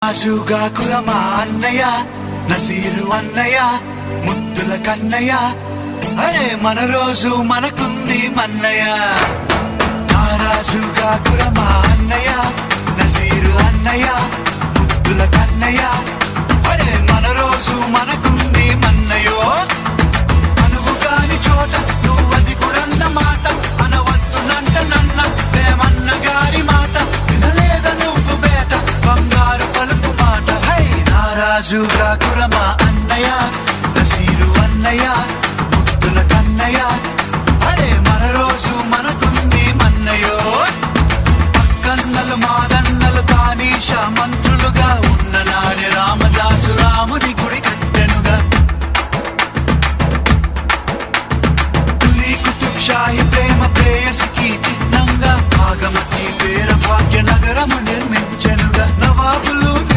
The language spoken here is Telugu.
ఆశుగా కురమా అన్నయ్య నసీరు అన్నయ్య ముద్దుల కన్నయ్య అరే మన రోజు మనకుంది మన్నయ్య నారాజుగా కురమా అన్నయ్య నసీరు అన్నయ్య ముద్దుల కన్నయ్య అరే మన రోజు మనకుంది మన్నయ్యో అనువు కాని చోట నువ్వది కురన్న మాట అనవద్దునంట నన్న వేమన్న గారి మాట వినలేద నువ్వు బేట బంగారు పలుకు మాట హై నారాజుగా కురమా అన్నయ్య నసీరు అన్నయ్య ముద్దుల కన్నయ్య అరే మన రోజు మనకుంది మన్నయ్యో పక్కన్నలు మాదన్నలు తానీషా